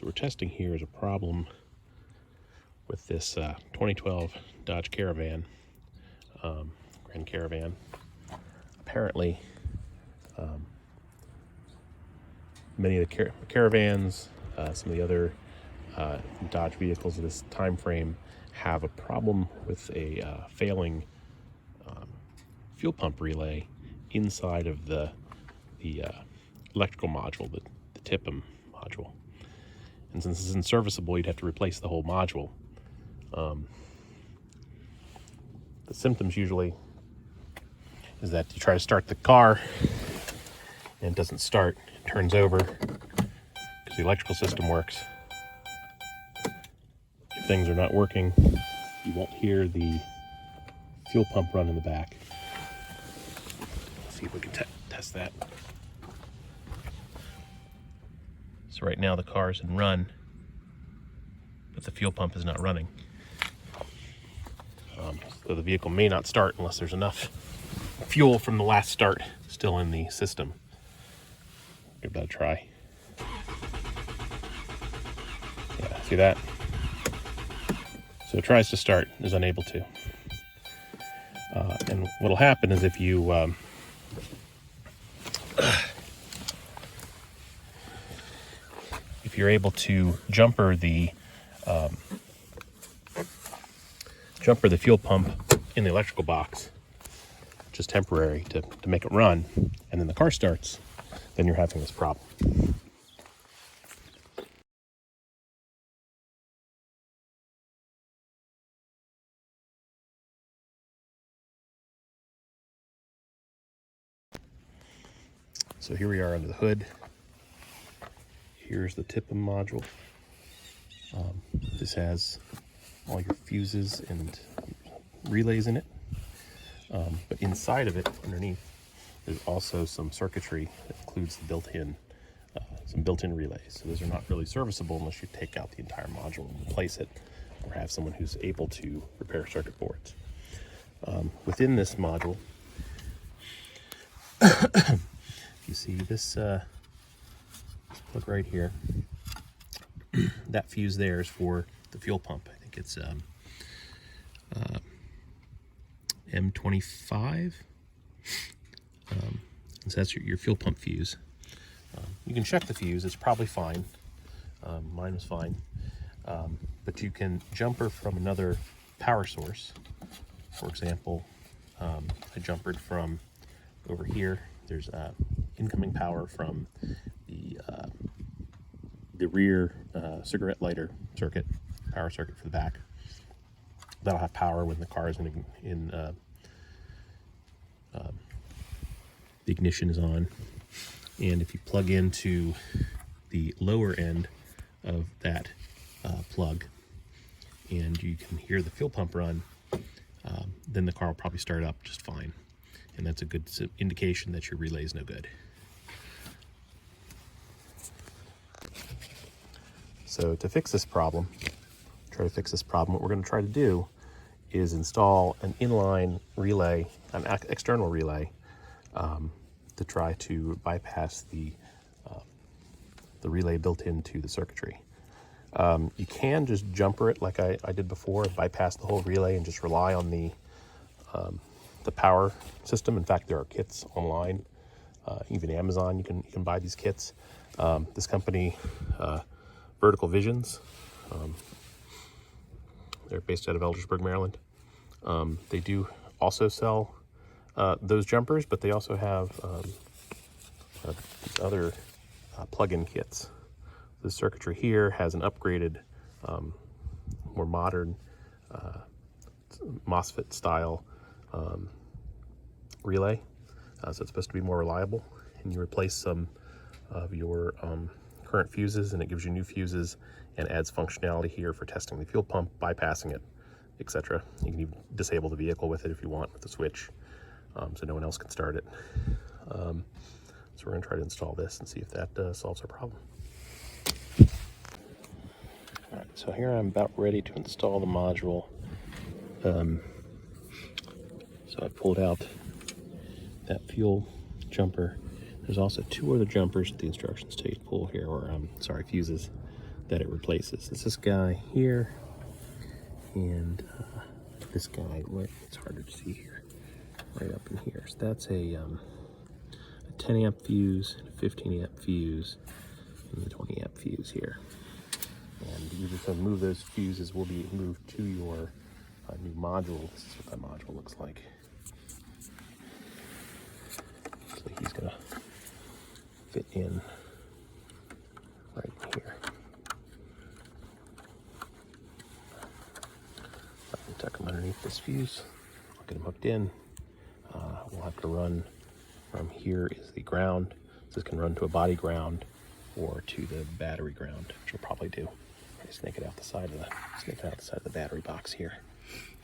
So we're testing here is a problem with this 2012 Dodge Caravan, Grand Caravan. Apparently, many of the Caravans, some of the other Dodge vehicles of this time frame have a problem with a failing fuel pump relay inside of the electrical module, the TIPM module. And since it's unserviceable, you'd have to replace the whole module. The symptoms usually is that you try to start the car and it doesn't start, it turns over because the electrical system works. If things are not working, you won't hear the fuel pump run in the back. Let's see if we can test that. So right now the car is in run, but the fuel pump is not running. So the vehicle may not start unless there's enough fuel from the last start still in the system. Give that a try. Yeah, see that? So it tries to start, is unable to. And what'll happen is if you if you're able to jumper the fuel pump in the electrical box, just temporary to make it run, and then the car starts, then you're having this problem. So here we are under the hood. Here's the TIPM module. This has all your fuses and relays in it. But inside of it, underneath, there's also some circuitry that includes the some built-in relays. So those are not really serviceable unless you take out the entire module and replace it, or have someone who's able to repair circuit boards. Within this module, you see this plug right here. That fuse there is for the fuel pump. I think it's M25. So that's your fuel pump fuse. You can check the fuse, it's probably fine. Mine was fine. But you can jumper from another power source. For example, I jumpered from over here. There's incoming power from the rear cigarette lighter circuit, power circuit for the back. That'll have power when the car is the ignition is on. And if you plug into the lower end of that plug and you can hear the fuel pump run, then the car will probably start up just fine. And that's a good indication that your relay is no good. So to fix this problem, what we're going to try to do is install an inline relay, an external relay, to try to bypass the relay built into the circuitry. You can just jumper it like I did before, bypass the whole relay and just rely on the power system. In fact, there are kits online, even Amazon. You can buy these kits. This company, Vertical Visions, they're based out of Eldersburg, Maryland. They do also sell those jumpers, but they also have other plug-in kits. The circuitry here has an upgraded, more modern MOSFET style relay, so it's supposed to be more reliable. And you replace some of your current fuses, and it gives you new fuses and adds functionality here for testing the fuel pump, bypassing it, etc. You can even disable the vehicle with it if you want, with the switch, so no one else can start it. So we're going to try to install this and see if that solves our problem. All right, so here I'm about ready to install the module. So I pulled out that fuel jumper. There's also two other jumpers that the instructions tell you to pull here, or fuses that it replaces. It's this guy here, and this guy, it's harder to see here, right up in here. So that's a 10 amp fuse, a 15 amp fuse, and the 20 amp fuse here. And you just move those fuses will be moved to your new module. This is what that module looks like. So he's gonna fit in right here. I can tuck him underneath this fuse. I'll get him hooked in. We'll have to run from here is the ground. So this can run to a body ground or to the battery ground, which we'll probably do. Snake it out the side of the battery box here.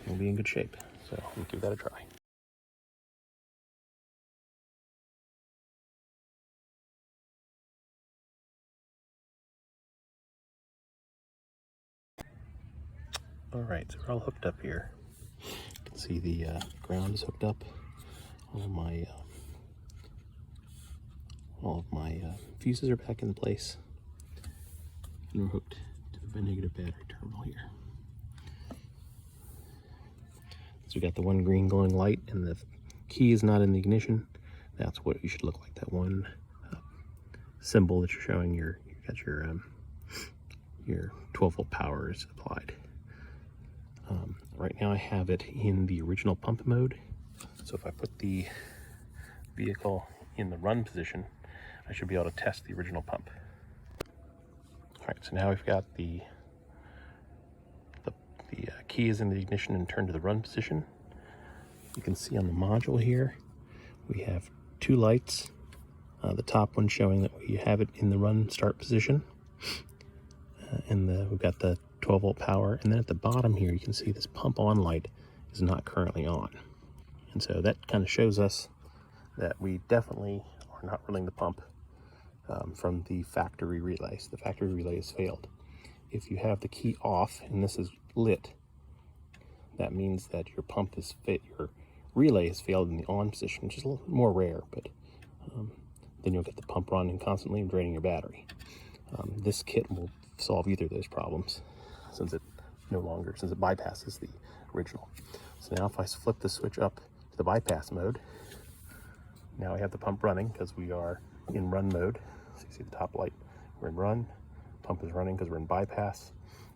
We'll be in good shape. So we'll give that a try. All right, so we're all hooked up here. You can see the ground is hooked up. All of my fuses are back in place. And we're hooked to the negative battery terminal here. So we got the one green glowing light, and the key is not in the ignition. That's what you should look like. That one symbol that you're showing you got your 12-volt power is applied. Right now I have it in the original pump mode. So if I put the vehicle in the run position, I should be able to test the original pump. All right, so now we've got the key is in the ignition and turned to the run position. You can see on the module here, we have two lights. The top one showing that we have it in the run start position. And we've got the 12-volt power. And then at the bottom here, you can see this pump on light is not currently on. And so that kind of shows us that we definitely are not running the pump from the factory relay. So the factory relay has failed. If you have the key off and this is lit, that means that your pump is your relay has failed in the on position, which is a little more rare, but then you'll get the pump running constantly and draining your battery. This kit will solve either of those problems since it bypasses the original. So now if I flip the switch up to the bypass mode, now I have the pump running because we are in run mode. So you see the top light, we're in run, pump is running because we're in bypass,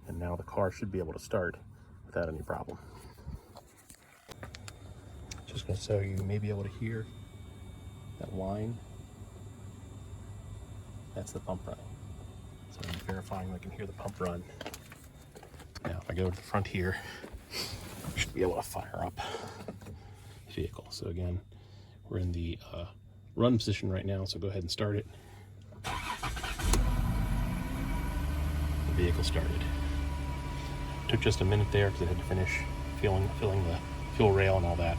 and now the car should be able to start without any problem. Just going to so you may be able to hear that line. That's the pump running. So I'm verifying I can hear the pump run. Now if I go to the front here, I should be able to fire up the vehicle. So again, we're in the run position right now, so go ahead and start it. The vehicle started. Took just a minute there because it had to finish filling the fuel rail and all that,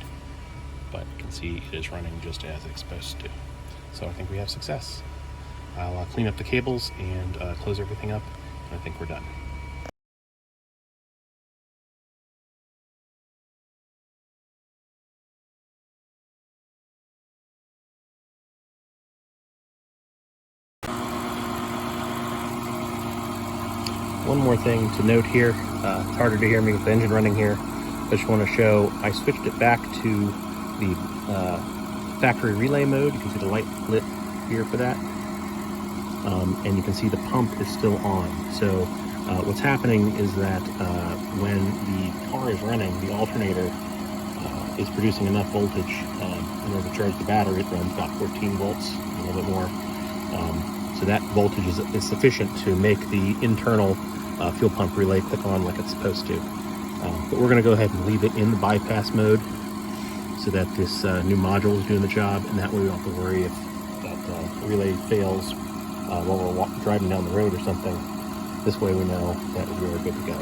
but you can see it is running just as it's supposed to. So I think we have success. I'll clean up the cables and close everything up, and I think we're done. One more thing to note here, it's harder to hear me with the engine running here, but I just want to show I switched it back to the factory relay mode. You can see the light lit here for that. And you can see the pump is still on. So what's happening is that when the car is running, the alternator is producing enough voltage in order to charge the battery. It runs about 14 volts, a little bit more. So that voltage is sufficient to make the internal fuel pump relay click on like it's supposed to. But we're going to go ahead and leave it in the bypass mode so that this new module is doing the job, and that way we don't have to worry if that relay fails while we're driving down the road or something. This way we know that we're good to go.